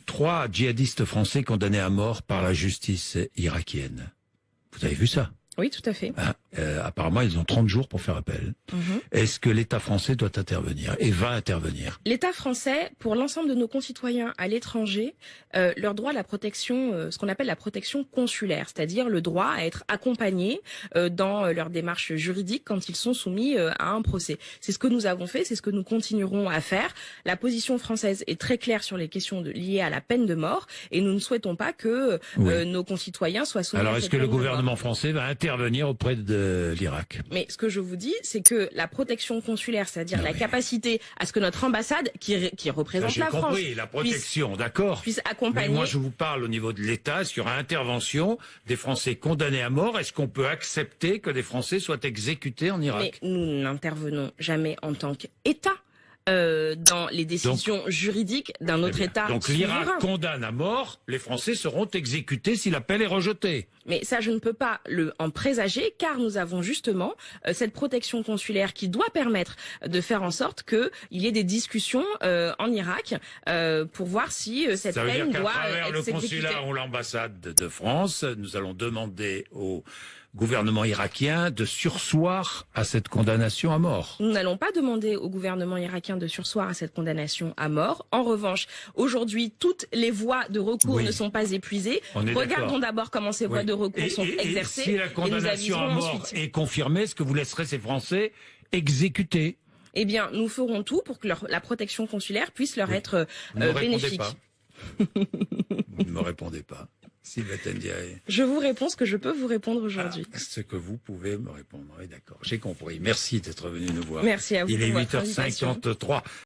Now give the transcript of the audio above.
Trois djihadistes français condamnés à mort par la justice irakienne. Vous avez vu ça? Oui, tout à fait. Apparemment, ils ont 30 jours pour faire appel. Est-ce que l'État français doit intervenir et va intervenir? L'État français, pour l'ensemble de nos concitoyens à l'étranger, leur droit à la protection, ce qu'on appelle la protection consulaire, c'est-à-dire le droit à être accompagnés dans leur démarche juridique quand ils sont soumis à un procès. C'est ce que nous avons fait, c'est ce que nous continuerons à faire. La position française est très claire sur les questions liées à la peine de mort et nous ne souhaitons pas que nos concitoyens soient soumis à cette peine de mort. Alors, est-ce que le gouvernement français va intervenir auprès de l'Irak? Mais ce que je vous dis, c'est que la protection consulaire, c'est-à-dire la capacité à ce que notre ambassade, qui représente la France, compris, la protection, d'accord, puisse accompagner. Mais moi, je vous parle au niveau de l'État. Est-ce qu'il y aura intervention des Français condamnés à mort? Est-ce qu'on peut accepter que des Français soient exécutés en Irak? Mais nous n'intervenons jamais en tant qu'État dans les décisions juridiques d'un autre État. Donc l'Irak condamne à mort, les Français seront exécutés si l'appel est rejeté. Mais ça, je ne peux pas en présager, car nous avons justement cette protection consulaire qui doit permettre de faire en sorte qu'il y ait des discussions en Irak pour voir si cette peine doit être exécutée. Le consulat ou l'ambassade de France, nous allons demander au gouvernement irakien de surseoir à cette condamnation à mort. Nous n'allons pas demander au gouvernement irakien de surseoir à cette condamnation à mort. En revanche, aujourd'hui, toutes les voies de recours ne sont pas épuisées. Regardons d'abord comment ces voies de recours sont exercées. Si la condamnation à mort est confirmée, est-ce que vous laisserez ces Français exécutés? Eh bien, nous ferons tout pour que la protection consulaire puisse leur être bénéfique. Vous ne me répondez pas. Sylvette Ndiaye. Je vous réponds ce que je peux vous répondre aujourd'hui. Ce que vous pouvez me répondre. Oui, d'accord. J'ai compris. Merci d'être venu nous voir. Merci à vous. Il est 8h53.